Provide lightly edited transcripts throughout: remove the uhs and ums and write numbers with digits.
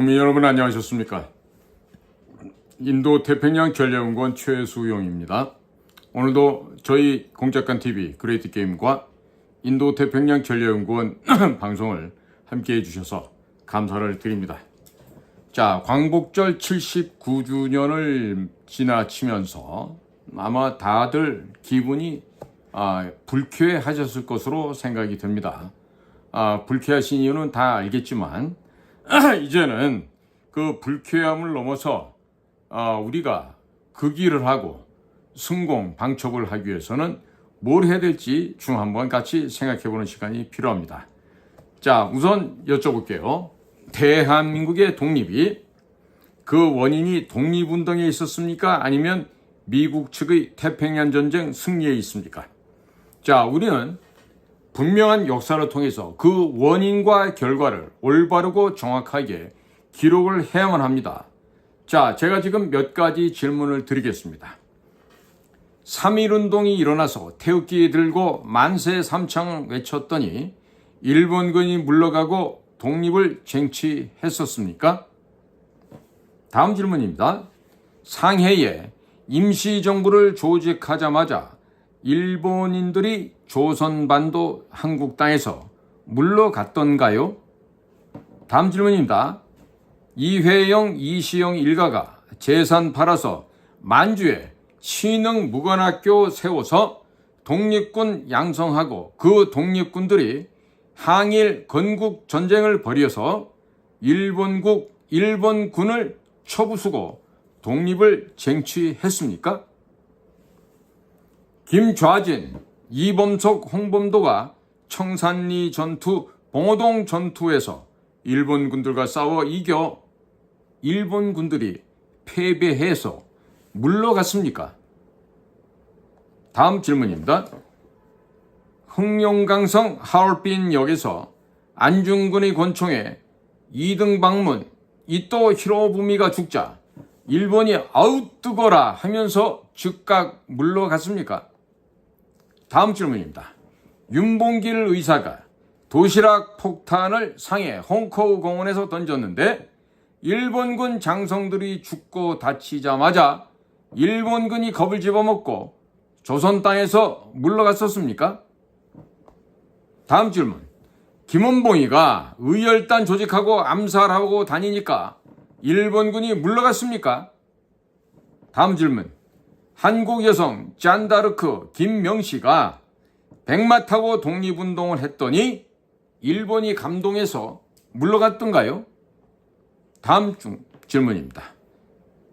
국민 여러분 안녕하셨습니까? 인도 태평양 전략연구원 최수용입니다. 오늘도 저희 공작관TV 그레이트 게임과 인도 태평양 전략연구원 방송을 함께 해주셔서 감사를 드립니다. 자, 광복절 79주년을 지나치면서 아마 다들 기분이 불쾌하셨을 것으로 생각이 듭니다. 불쾌하신 이유는 다 알겠지만 이제는 그 불쾌함을 넘어서 우리가 그 길을 하고 성공 방첩을 하기 위해서는 뭘 해야 될지 한번 같이 생각해보는 시간이 필요합니다. 자, 우선 여쭤볼게요. 대한민국의 독립이 그 원인이 독립운동에 있었습니까? 아니면 미국 측의 태평양 전쟁 승리에 있습니까? 자, 우리는 분명한 역사를 통해서 그 원인과 결과를 올바르고 정확하게 기록을 해야만 합니다. 자, 제가 지금 몇 가지 질문을 드리겠습니다. 3.1운동이 일어나서 태극기 들고 만세 삼창 외쳤더니 일본군이 물러가고 독립을 쟁취했었습니까? 다음 질문입니다. 상해에 임시정부를 조직하자마자 일본인들이 조선반도 한국 땅에서 물러갔던가요? 다음 질문입니다. 이회영, 이시영 일가가 재산 팔아서 만주에 신흥 무관학교 세워서 독립군 양성하고 그 독립군들이 항일 건국 전쟁을 벌여서 일본군을 쳐부수고 독립을 쟁취했습니까? 김좌진, 이범석, 홍범도가 청산리 전투, 봉오동 전투에서 일본군들과 싸워 이겨 일본군들이 패배해서 물러갔습니까? 다음 질문입니다. 흥룡강성 하얼빈역에서 안중근의 권총에 2등 방문 이토 히로부미가 죽자 일본이 아우 뜨거라 하면서 즉각 물러갔습니까? 다음 질문입니다. 윤봉길 의사가 도시락 폭탄을 상해 홍커우 공원에서 던졌는데 일본군 장성들이 죽고 다치자마자 일본군이 겁을 집어먹고 조선 땅에서 물러갔었습니까? 다음 질문. 김원봉이가 의열단 조직하고 암살하고 다니니까 일본군이 물러갔습니까? 다음 질문. 한국 여성 잔다르크 김명씨가 백마 타고 독립운동을 했더니 일본이 감동해서 물러갔던가요? 다음 질문입니다.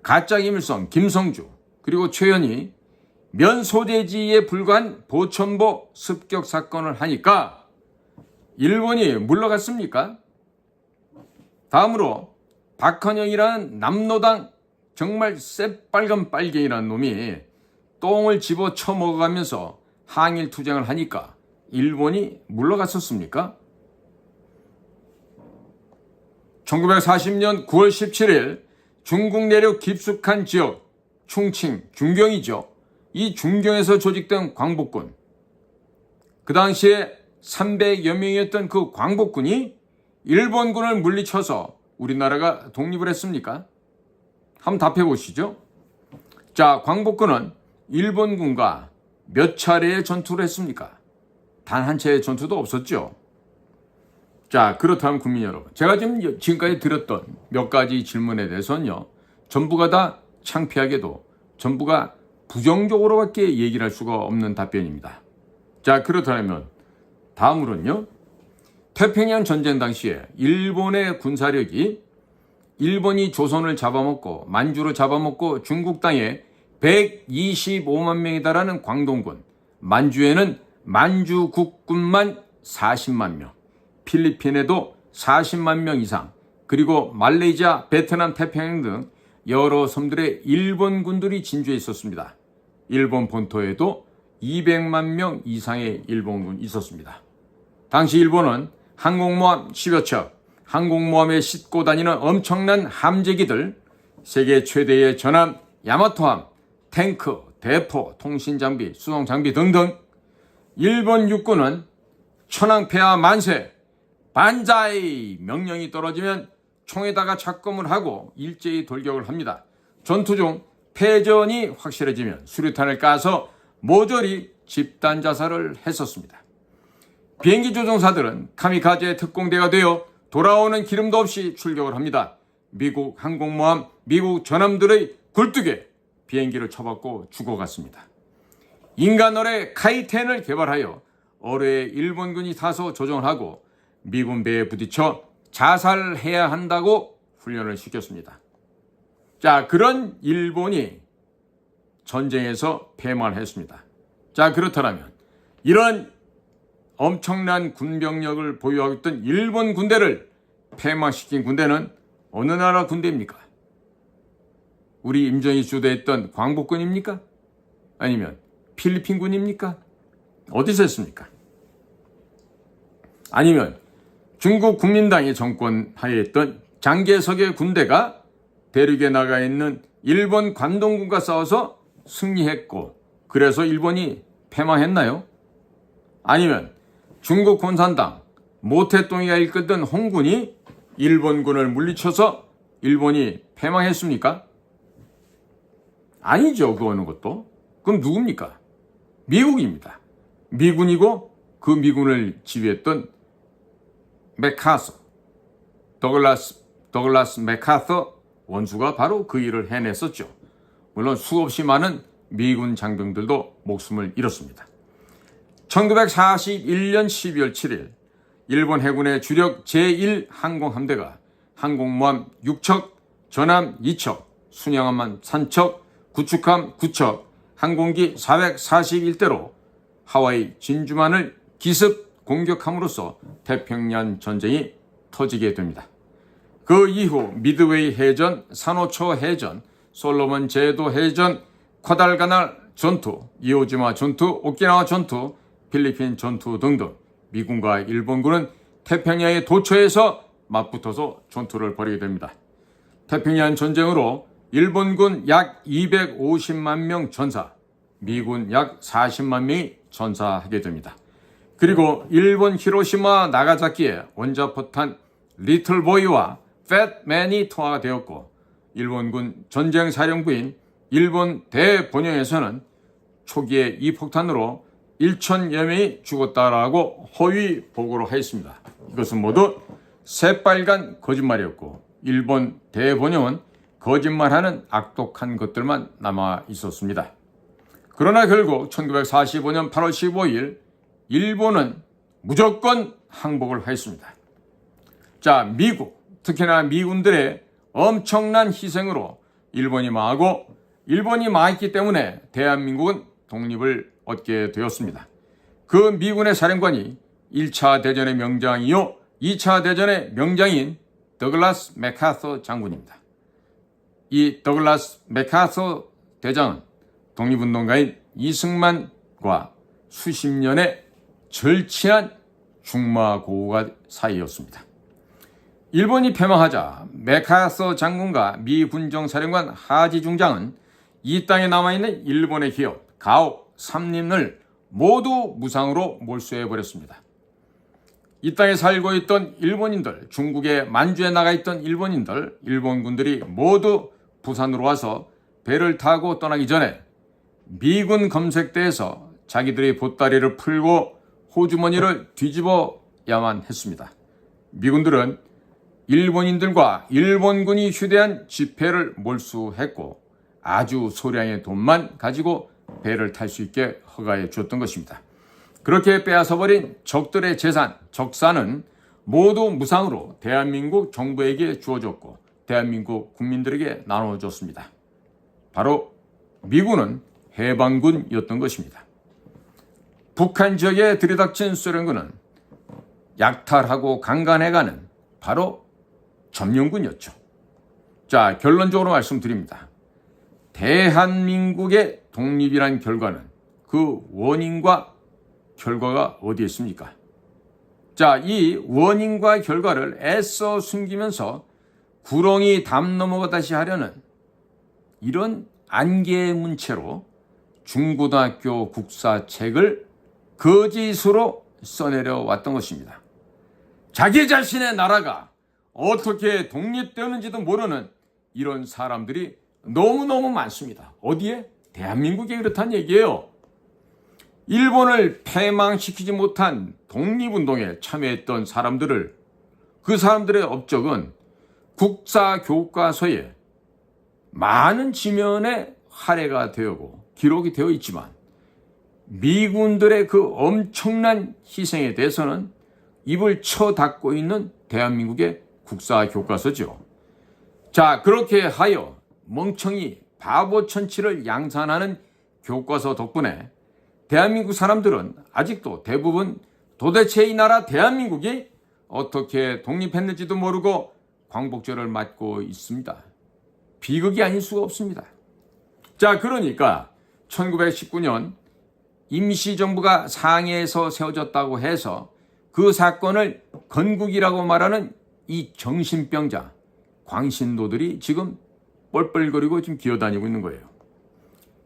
가짜 김일성 김성주 그리고 최현이 면소재지에 불과한 보천보 습격 사건을 하니까 일본이 물러갔습니까? 다음으로 박헌영이라는 남노당 정말 새빨간 빨갱이라는 놈이 똥을 집어 쳐먹어가면서 항일 투쟁을 하니까 일본이 물러갔었습니까? 1940년 9월 17일 중국 내륙 깊숙한 지역 충칭 중경이죠. 이 중경에서 조직된 광복군. 그 당시에 300여 명이었던 그 광복군이 일본군을 물리쳐서 우리나라가 독립을 했습니까? 한번 답해 보시죠. 자, 광복군은 일본군과 몇 차례의 전투를 했습니까? 단 한 차례의 전투도 없었죠. 자, 그렇다면 국민 여러분, 제가 지금까지 드렸던 몇 가지 질문에 대해서는요, 전부가 다 창피하게도 전부가 부정적으로밖에 얘기를 할 수가 없는 답변입니다. 자, 그렇다면 다음으로는요, 태평양 전쟁 당시에 일본의 군사력이 일본이 조선을 잡아먹고 만주를 잡아먹고 중국 땅에 125만 명에 달하는 광동군, 만주에는 만주 국군만 40만 명, 필리핀에도 40만 명 이상, 그리고 말레이시아, 베트남, 태평양 등 여러 섬들의 일본군들이 진주해 있었습니다. 일본 본토에도 200만 명 이상의 일본군이 있었습니다. 당시 일본은 항공모함 10여 척, 항공모함에 싣고 다니는 엄청난 함재기들, 세계 최대의 전함 야마토함, 탱크, 대포, 통신장비, 수송장비 등등 일본 육군은 천황폐하 만세, 반자이 명령이 떨어지면 총에다가 착검을 하고 일제히 돌격을 합니다. 전투 중 패전이 확실해지면 수류탄을 까서 모조리 집단 자살을 했었습니다. 비행기 조종사들은 카미카제 특공대가 되어 돌아오는 기름도 없이 출격을 합니다. 미국 항공모함, 미국 전함들의 굴뚝에 비행기를 쳐박고 죽어갔습니다. 인간어뢰 카이텐을 개발하여 어뢰에 일본군이 타서 조종을 하고 미군 배에 부딪혀 자살해야 한다고 훈련을 시켰습니다. 자, 그런 일본이 전쟁에서 패망을 했습니다. 자, 그렇다면 이런 엄청난 군병력을 보유하고 있던 일본 군대를 패망시킨 군대는 어느 나라 군대입니까? 우리 임정이 주도했던 광복군입니까? 아니면 필리핀군입니까? 어디서 했습니까? 아니면 중국 국민당이 정권하에 있던 장개석의 군대가 대륙에 나가 있는 일본 관동군과 싸워서 승리했고 그래서 일본이 패망했나요? 아니면 중국 공산당 모태똥이가 이끌던 홍군이 일본군을 물리쳐서 일본이 패망했습니까? 아니죠. 그거는 것도. 그럼 누굽니까? 미국입니다. 미군이고 그 미군을 지휘했던 맥카서, 더글라스 맥카서 원수가 바로 그 일을 해냈었죠. 물론 수없이 많은 미군 장병들도 목숨을 잃었습니다. 1941년 12월 7일 일본 해군의 주력 제1항공함대가 항공모함 6척, 전함 2척, 순양함 3척, 구축함 9척, 항공기 441대로 하와이 진주만을 기습 공격함으로써 태평양 전쟁이 터지게 됩니다. 그 이후 미드웨이 해전, 산호초 해전, 솔로몬 제도 해전, 쿼달가날 전투, 이오지마 전투, 오키나와 전투, 필리핀 전투 등등 미군과 일본군은 태평양의 도처에서 맞붙어서 전투를 벌이게 됩니다. 태평양 전쟁으로 일본군 약 250만 명 전사, 미군 약 40만 명이 전사하게 됩니다. 그리고 일본 히로시마 나가사키에 원자포탄 리틀보이와 팻맨이 투하되었고 일본군 전쟁사령부인 일본 대본영에서는 초기에 이 폭탄으로 1,000여 명이 죽었다라고 허위 보고를 하였습니다. 이것은 모두 새빨간 거짓말이었고 일본 대본영은 거짓말하는 악독한 것들만 남아 있었습니다. 그러나 결국 1945년 8월 15일 일본은 무조건 항복을 하였습니다. 자, 미국, 특히나 미군들의 엄청난 희생으로 일본이 망하고 일본이 망했기 때문에 대한민국은 독립을 얻게 되었습니다. 그 미군의 사령관이 1차 대전의 명장이요 2차 대전의 명장인 더글라스 맥카서 장군입니다. 이 더글라스 맥카서 대장은 독립운동가인 이승만과 수십 년의 절친한 중마고우가 사이였습니다. 일본이 패망하자 맥카서 장군과 미 군정사령관 하지 중장은 이 땅에 남아있는 일본의 기업 가옥, 삼림을 모두 무상으로 몰수해버렸습니다. 이 땅에 살고 있던 일본인들, 중국에 만주에 나가 있던 일본인들, 일본군들이 모두 부산으로 와서 배를 타고 떠나기 전에 미군 검색대에서 자기들의 보따리를 풀고 호주머니를 뒤집어야만 했습니다. 미군들은 일본인들과 일본군이 휴대한 지폐를 몰수했고 아주 소량의 돈만 가지고 배를 탈 수 있게 허가해 주었던 것입니다. 그렇게 빼앗아버린 적들의 재산, 적산은 모두 무상으로 대한민국 정부에게 주어졌고 대한민국 국민들에게 나눠줬습니다. 바로 미군은 해방군이었던 것입니다. 북한 지역에 들이닥친 소련군은 약탈하고 강간해가는 바로 점령군이었죠. 자, 결론적으로 말씀드립니다. 대한민국의 독립이란 결과는 그 원인과 결과가 어디에 있습니까? 자, 이 원인과 결과를 애써 숨기면서 구렁이 담 넘어가다시 하려는 이런 안개의 문체로 중고등학교 국사책을 거짓으로 써내려 왔던 것입니다. 자기 자신의 나라가 어떻게 독립되었는지도 모르는 이런 사람들이 너무너무 많습니다. 어디에? 대한민국에 그렇단 얘기예요. 일본을 패망시키지 못한 독립운동에 참여했던 사람들을, 그 사람들의 업적은 국사교과서에 많은 지면에 할애가 되고 기록이 되어 있지만 미군들의 그 엄청난 희생에 대해서는 입을 쳐닫고 있는 대한민국의 국사교과서죠. 자, 그렇게 하여 멍청이 바보천치를 양산하는 교과서 덕분에 대한민국 사람들은 아직도 대부분 도대체 이 나라 대한민국이 어떻게 독립했는지도 모르고 광복절을 맞고 있습니다. 비극이 아닐 수가 없습니다. 자, 그러니까 1919년 임시정부가 상해에서 세워졌다고 해서 그 사건을 건국이라고 말하는 이 정신병자 광신도들이 지금 뻘뻘거리고 지금 기어다니고 있는 거예요.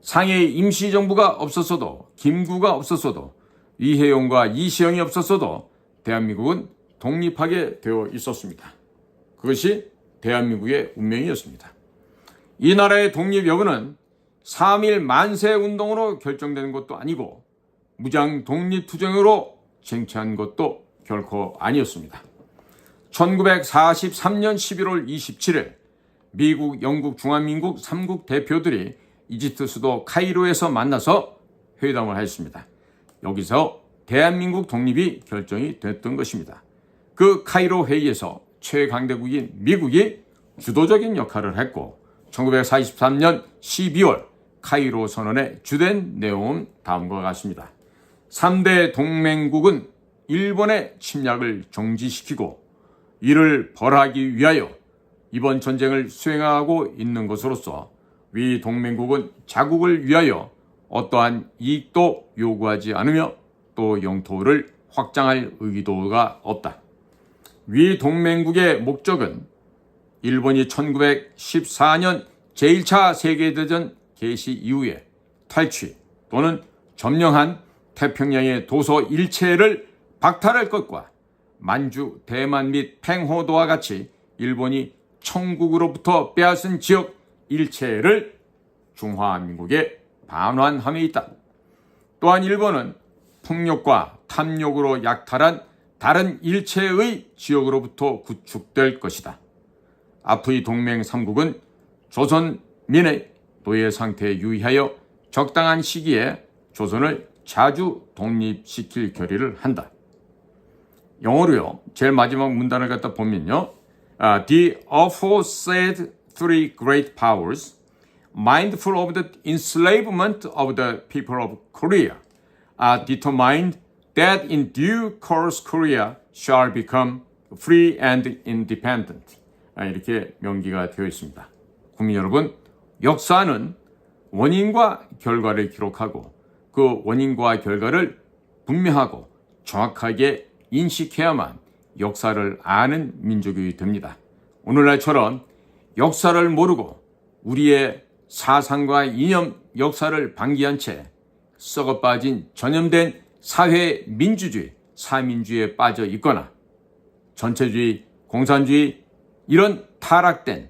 상해에 임시정부가 없었어도, 김구가 없었어도, 이혜용과 이시영이 없었어도 대한민국은 독립하게 되어 있었습니다. 그것이 대한민국의 운명이었습니다. 이 나라의 독립 여부는 3.1 만세운동으로 결정된 것도 아니고 무장 독립투쟁으로 쟁취한 것도 결코 아니었습니다. 1943년 11월 27일 미국, 영국, 중화민국 3국 대표들이 이집트 수도 카이로에서 만나서 회담을 했습니다. 여기서 대한민국 독립이 결정이 됐던 것입니다. 그 카이로 회의에서 최강대국인 미국이 주도적인 역할을 했고 1943년 12월 카이로 선언의 주된 내용은 다음과 같습니다. 3대 동맹국은 일본의 침략을 정지시키고 이를 벌하기 위하여 이번 전쟁을 수행하고 있는 것으로서 위 동맹국은 자국을 위하여 어떠한 이익도 요구하지 않으며 또 영토를 확장할 의도가 없다. 위 동맹국의 목적은 일본이 1914년 제1차 세계대전 개시 이후에 탈취 또는 점령한 태평양의 도서 일체를 박탈할 것과 만주, 대만 및 팽호도와 같이 일본이 청국으로부터 빼앗은 지역 일체를 중화민국에 반환함에 있다. 또한 일본은 폭력과 탐욕으로 약탈한 다른 일체의 지역으로부터 구축될 것이다. 앞의 동맹 3국은 조선민의 노예 상태에 유의하여 적당한 시기에 조선을 자주 독립시킬 결의를 한다. 영어로요. 제일 마지막 문단을 갖다 보면요. The aforesaid three great powers, mindful of the enslavement of the people of Korea, are determined that in due course Korea shall become free and independent. 이렇게 명기가 되어 있습니다. 국민 여러분, 역사는 원인과 결과를 기록하고 그 원인과 결과를 분명하고 정확하게 인식해야만 역사를 아는 민족이 됩니다. 오늘날처럼 역사를 모르고 우리의 사상과 이념, 역사를 방기한 채 썩어빠진 전염된 사회 민주주의, 사민주의에 빠져 있거나 전체주의, 공산주의 이런 타락된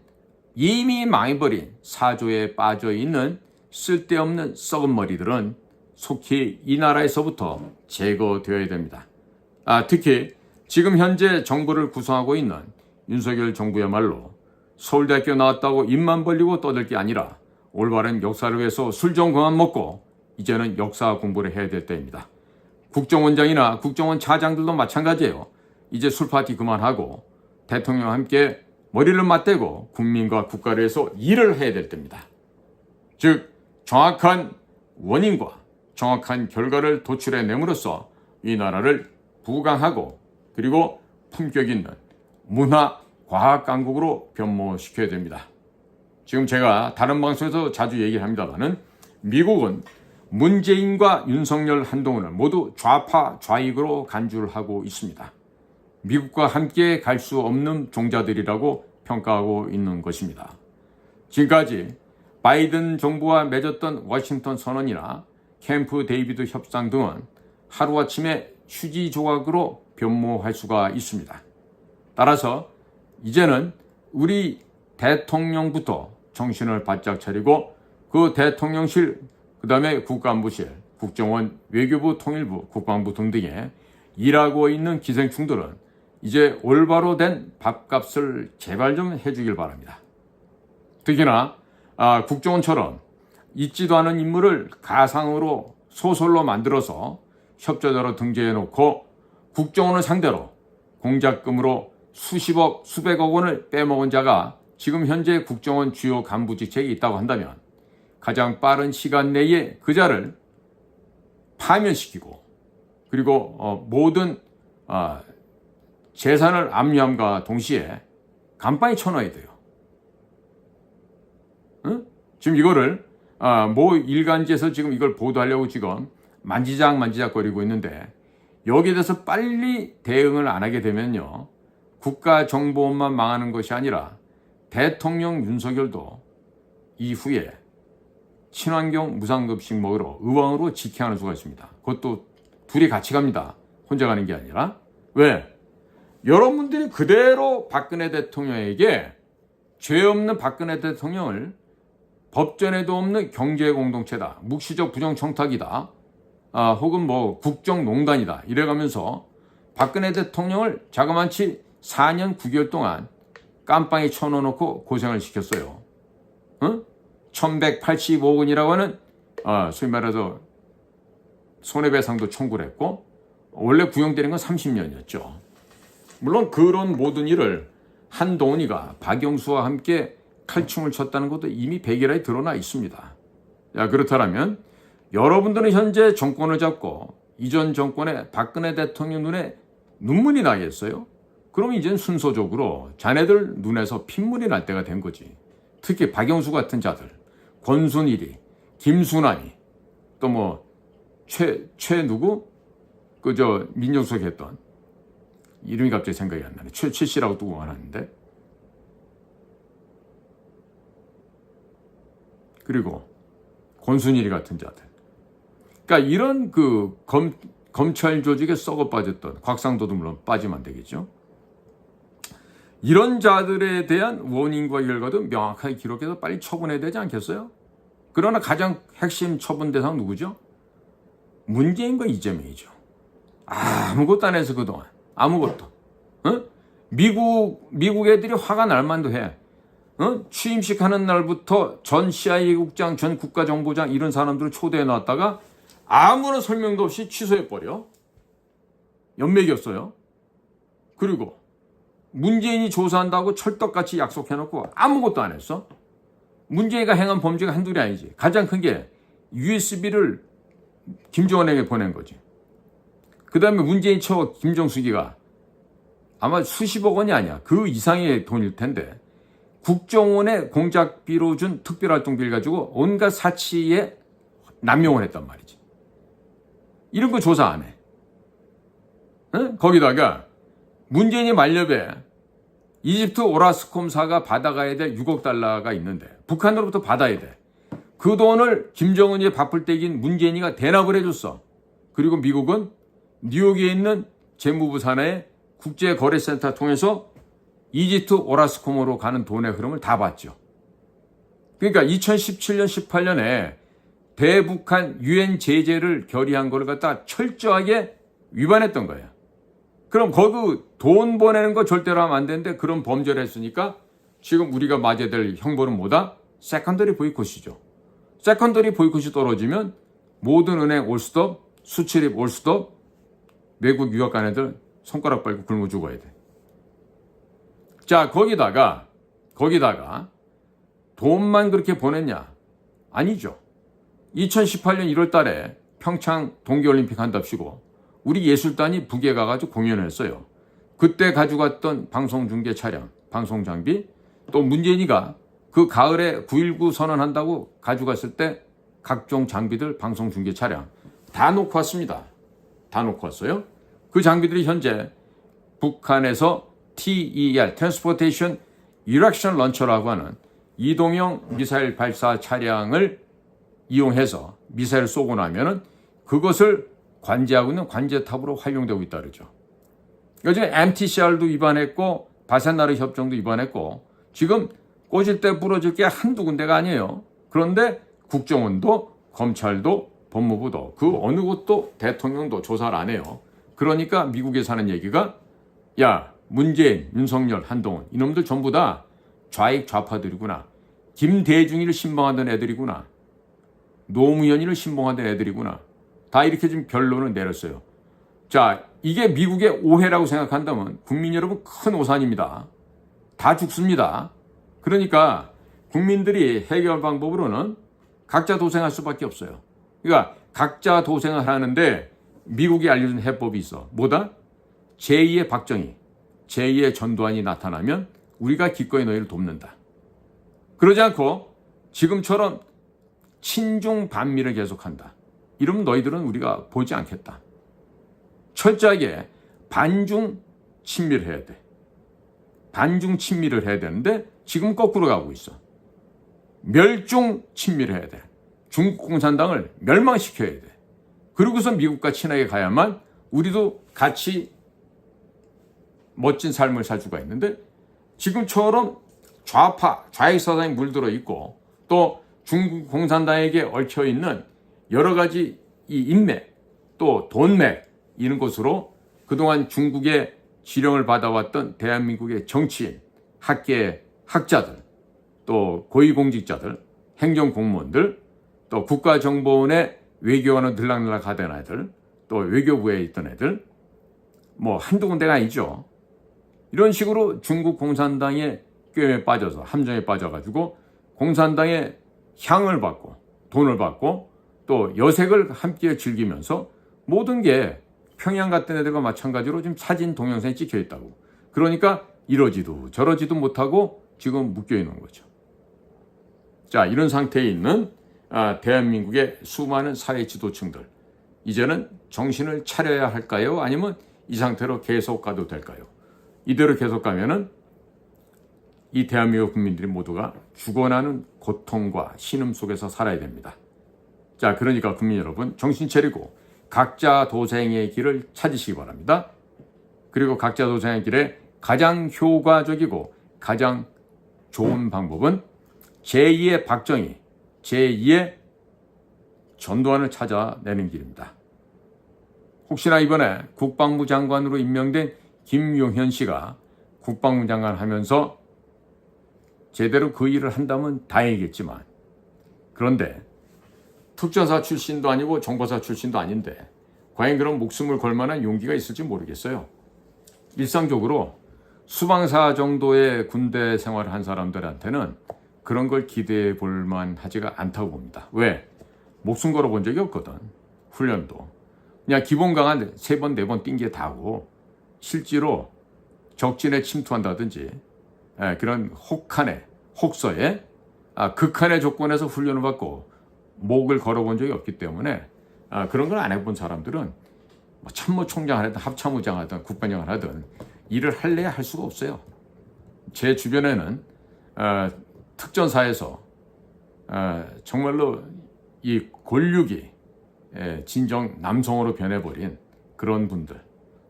이미 망해버린 사조에 빠져 있는 쓸데없는 썩은 머리들은 속히 이 나라에서부터 제거되어야 됩니다. 특히 지금 현재 정부를 구성하고 있는 윤석열 정부야말로 서울대학교 나왔다고 입만 벌리고 떠들 게 아니라 올바른 역사를 위해서 술 좀 그만 먹고 이제는 역사 공부를 해야 될 때입니다. 국정원장이나 국정원 차장들도 마찬가지예요. 이제 술 파티 그만하고 대통령과 함께 머리를 맞대고 국민과 국가를 위해서 일을 해야 될 때입니다. 즉 정확한 원인과 정확한 결과를 도출해냄으로써 이 나라를 부강하고 그리고 품격 있는 문화, 과학 강국으로 변모시켜야 됩니다. 지금 제가 다른 방송에서 자주 얘기를 합니다만은 미국은 문재인과 윤석열, 한동훈을 모두 좌파, 좌익으로 간주를 하고 있습니다. 미국과 함께 갈 수 없는 종자들이라고 평가하고 있는 것입니다. 지금까지 바이든 정부와 맺었던 워싱턴 선언이나 캠프 데이비드 협상 등은 하루아침에 휴지 조각으로 변모할 수가 있습니다. 따라서 이제는 우리 대통령부터 정신을 바짝 차리고 그 대통령실, 그 다음에 국가안보실, 국정원, 외교부, 통일부, 국방부 등등에 일하고 있는 기생충들은 이제 올바로 된 밥값을 제발 좀 해주길 바랍니다. 특히나 국정원처럼 있지도 않은 인물을 가상으로 소설로 만들어서 협조자로 등재해놓고 국정원을 상대로 공작금으로 수십억, 수백억 원을 빼먹은 자가 지금 현재 국정원 주요 간부 직책에 있다고 한다면 가장 빠른 시간 내에 그 자를 파면시키고 그리고 모든 재산을 압류함과 동시에 감방에 쳐넣어야 돼요. 응? 지금 이거를 모 일간지에서 지금 이걸 보도하려고 지금 만지작거리고 있는데 여기에 대해서 빨리 대응을 안 하게 되면요. 국가정보원만 망하는 것이 아니라 대통령 윤석열도 이후에 친환경 무상급식 먹으러 의왕으로 직행하는 수가 있습니다. 그것도 둘이 같이 갑니다. 혼자 가는 게 아니라. 왜? 여러분들이 그대로 박근혜 대통령에게 죄 없는 박근혜 대통령을 법전에도 없는 경제공동체다, 묵시적 부정청탁이다, 혹은 국정농단이다 이래가면서 박근혜 대통령을 자그마치 4년 9개월 동안 깜빵에 쳐넣어놓고 고생을 시켰어요. 1185원이라고 하는 소위 말해서 손해배상도 청구를 했고 원래 구형되는 건 30년이었죠. 물론 그런 모든 일을 한동훈이가 박영수와 함께 칼춤을 췄다는 것도 이미 백일화에 드러나 있습니다. 그렇다면 여러분들은 현재 정권을 잡고 이전 정권의 박근혜 대통령 눈에 눈물이 나겠어요? 그럼 이젠 순서적으로 자네들 눈에서 핏물이 날 때가 된 거지. 특히 박영수 같은 자들, 권순일이, 김순환이, 또 누구? 민정수석 했던 이름이 갑자기 생각이 안 나네. 최 씨라고 두고 말하는데. 그리고 권순일이 같은 자들. 그러니까 이런 검찰 조직에 썩어 빠졌던 곽상도도 물론 빠지면 안 되겠죠. 이런 자들에 대한 원인과 결과도 명확하게 기록해서 빨리 처분해야 되지 않겠어요? 그러나 가장 핵심 처분 대상 누구죠? 문재인과 이재명이죠. 아무것도 안 해서 그동안. 아무것도. 미국 애들이 화가 날 만도 해. 취임식 하는 날부터 전 CIA 국장, 전 국가정보장 이런 사람들을 초대해 놨다가 아무런 설명도 없이 취소해버려. 연맥이었어요. 그리고 문재인이 조사한다고 철떡같이 약속해놓고 아무것도 안 했어. 문재인이가 행한 범죄가 한둘이 아니지. 가장 큰 게 USB를 김정은에게 보낸 거지. 그 다음에 문재인 처 김정숙이가 아마 수십억 원이 아니야. 그 이상의 돈일 텐데 국정원에 공작비로 준 특별활동비를 가지고 온갖 사치에 남용을 했단 말이지. 이런 거 조사 안 해. 거기다가 문재인이 만렙에 이집트 오라스콤사가 받아가야 될 6억 달러가 있는데 북한으로부터 받아야 돼. 그 돈을 김정은이 바쁠 때 이긴 문재인이가 대납을 해줬어. 그리고 미국은 뉴욕에 있는 재무부 산하의 국제거래센터 통해서 이집트 오라스콤으로 가는 돈의 흐름을 다 봤죠. 그러니까 2017년, 18년에 대북한 유엔 제재를 결의한 걸 갖다 철저하게 위반했던 거예요. 그럼 거기 돈 보내는 거 절대로 하면 안 되는데 그런 범죄를 했으니까 지금 우리가 맞아야 될 형벌은 뭐다? 세컨더리 보이콧이죠. 세컨더리 보이콧이 떨어지면 모든 은행 올스톱, 수출입 올스톱, 외국 유학간 애들 손가락 빨고 굶어 죽어야 돼. 자, 거기다가 돈만 그렇게 보냈냐? 아니죠. 2018년 1월 달에 평창 동계올림픽 한답시고 우리 예술단이 북에 가가지고 공연을 했어요. 그때 가져갔던 방송중계 차량, 방송장비, 또 문재인이가 그 가을에 9.19 선언한다고 가져갔을 때 각종 장비들, 방송중계 차량 다 놓고 왔습니다. 다 놓고 왔어요. 그 장비들이 현재 북한에서 TER, Transportation Erection Launcher라고 하는 이동형 미사일 발사 차량을 이용해서 미사일을 쏘고 나면은 그것을 관제하고 있는 관제탑으로 활용되고 있다 그러죠. 요즘에 MTCR도 위반했고 바센나르 협정도 위반했고 지금 꼬질 때 부러질 게 한두 군데가 아니에요. 그런데 국정원도 검찰도 법무부도 그 어느 곳도 대통령도 조사를 안 해요. 그러니까 미국에서 하는 얘기가 야 문재인, 윤석열, 한동훈 이놈들 전부 다 좌익 좌파들이구나. 김대중이를 신봉하던 애들이구나. 노무현이를 신봉하던 애들이구나. 다 이렇게 좀 결론을 내렸어요. 자, 이게 미국의 오해라고 생각한다면 국민 여러분 큰 오산입니다. 다 죽습니다. 그러니까 국민들이 해결 방법으로는 각자 도생할 수밖에 없어요. 그러니까 각자 도생을 하는데 미국이 알려준 해법이 있어. 뭐다? 제2의 박정희, 제2의 전두환이 나타나면 우리가 기꺼이 너희를 돕는다. 그러지 않고 지금처럼 친중 반미를 계속한다. 이러면 너희들은 우리가 보지 않겠다. 철저하게 반중 친미를 해야 돼. 반중 친미를 해야 되는데 지금 거꾸로 가고 있어. 멸중 친미를 해야 돼. 중국 공산당을 멸망시켜야 돼. 그러고서 미국과 친하게 가야만 우리도 같이 멋진 삶을 살 수가 있는데 지금처럼 좌파, 좌익 사상이 물들어 있고 또 중국 공산당에게 얽혀 있는 여러 가지 이 인맥 또 돈맥 이런 것으로 그동안 중국의 지령을 받아왔던 대한민국의 정치인, 학계 학자들, 또 고위공직자들, 행정공무원들, 또 국가정보원의 외교관으로 들락날락 하던 애들, 또 외교부에 있던 애들, 뭐 한두 군데가 아니죠. 이런 식으로 중국 공산당의 꾀에 빠져서 함정에 빠져가지고 공산당의 향을 받고 돈을 받고 또 여색을 함께 즐기면서 모든 게 평양 같은 애들과 마찬가지로 지금 사진 동영상에 찍혀 있다고. 그러니까 이러지도 저러지도 못하고 지금 묶여 있는 거죠. 자, 이런 상태에 있는 대한민국의 수많은 사회 지도층들, 이제는 정신을 차려야 할까요? 아니면 이 상태로 계속 가도 될까요? 이대로 계속 가면은 이 대한민국 국민들이 모두가 죽어나는 고통과 신음 속에서 살아야 됩니다. 자, 그러니까 국민 여러분 정신 차리고 각자 도생의 길을 찾으시기 바랍니다. 그리고 각자 도생의 길에 가장 효과적이고 가장 좋은 방법은 제2의 박정희, 제2의 전두환을 찾아내는 길입니다. 혹시나 이번에 국방부 장관으로 임명된 김용현 씨가 국방부 장관 하면서 제대로 그 일을 한다면 다행이겠지만 그런데 특전사 출신도 아니고 정보사 출신도 아닌데 과연 그런 목숨을 걸 만한 용기가 있을지 모르겠어요. 일상적으로 수방사 정도의 군대 생활을 한 사람들한테는 그런 걸 기대해 볼 만하지가 않다고 봅니다. 왜? 목숨 걸어본 적이 없거든. 훈련도. 그냥 기본 강한 3번, 4번 뛴 게 다고 실제로 적진에 침투한다든지 그런 혹한의, 혹서에 극한의 조건에서 훈련을 받고 목을 걸어본 적이 없기 때문에 그런 걸 안 해본 사람들은 참모총장을 하든 합참의장을 하든 국방장을 하든 일을 할래야 할 수가 없어요. 제 주변에는 특전사에서 정말로 이 권력이 진정 남성으로 변해버린 그런 분들,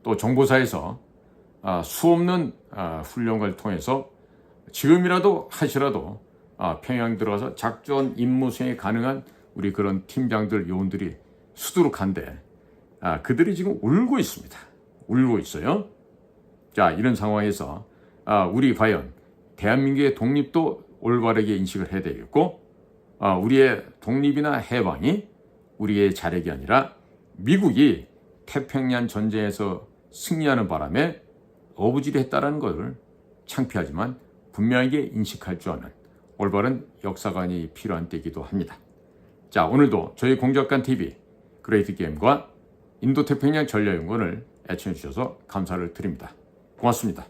또 정보사에서 수없는 훈련을 통해서 지금이라도 하시라도 평양 들어가서 작전 임무 수행이 가능한 우리 그런 팀장들, 요원들이 수두룩한데 그들이 지금 울고 있습니다. 울고 있어요. 자, 이런 상황에서 우리 과연 대한민국의 독립도 올바르게 인식을 해야 되겠고 우리의 독립이나 해방이 우리의 자력이 아니라 미국이 태평양 전쟁에서 승리하는 바람에 어부지리했다는 것을 창피하지만 분명하게 인식할 줄 아는 올바른 역사관이 필요한 때이기도 합니다. 자, 오늘도 저희 공작관 TV 그레이트 게임과 인도태평양 전략연구원을 애청해 주셔서 감사를 드립니다. 고맙습니다.